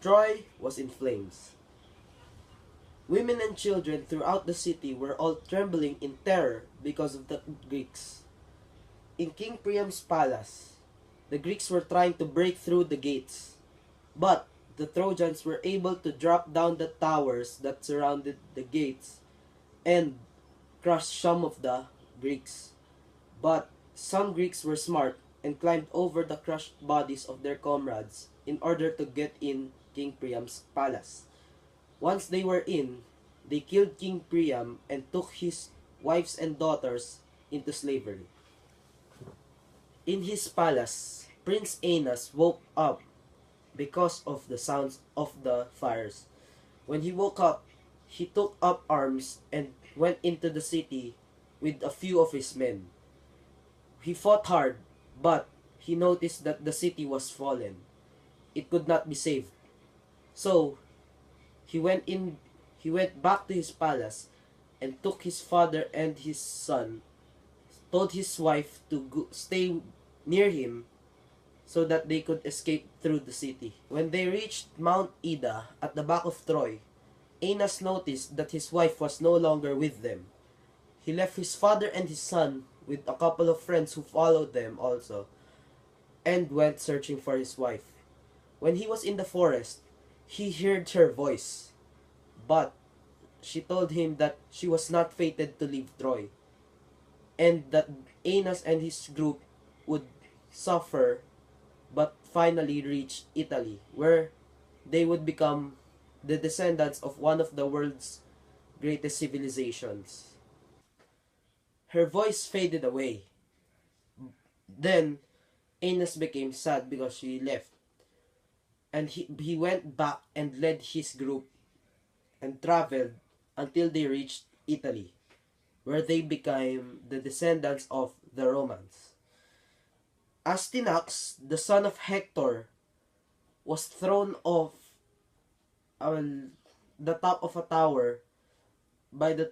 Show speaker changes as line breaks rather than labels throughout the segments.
Troy was in flames. Women and children throughout the city were all trembling in terror because of the Greeks. In King Priam's palace, the Greeks were trying to break through the gates, but the Trojans were able to drop down the towers that surrounded the gates and crush some of the Greeks. But some Greeks were smart and climbed over the crushed bodies of their comrades in order to get in King Priam's palace. Once they were in, they killed King Priam and took his wives and daughters into slavery. In his palace, Prince Aeneas woke up because of the sounds of the fires. When he woke up, he took up arms and went into the city with a few of his men. He fought hard, but he noticed that the city was fallen. It could not be saved. So, he went back to his palace and took his father and his son, told his wife to stay near him so that they could escape through the city. When they reached Mount Ida at the back of Troy, Aeneas noticed that his wife was no longer with them. He left his father and his son with a couple of friends who followed them also, and went searching for his wife. When he was in the forest, he heard her voice, but she told him that she was not fated to leave Troy, and that Aeneas and his group would suffer but finally reach Italy, where they would become the descendants of one of the world's greatest civilizations. Her voice faded away. Then Aeneas became sad because she left, and he went back and led his group and traveled until they reached Italy, where they became the descendants of the Romans. Astyanax, the son of Hector, was thrown off the top of a tower by the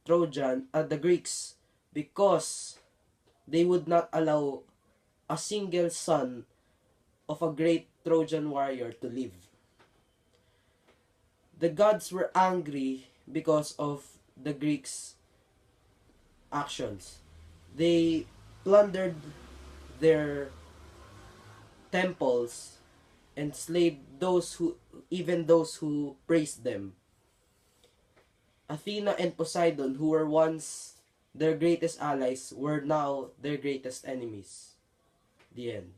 the Greeks, because they would not allow a single son of a great Trojan warrior to live. The gods were angry because of the Greeks' actions. They plundered their temples and slayed those who praised them. Athena and Poseidon, who were once their greatest allies, were now their greatest enemies. The end.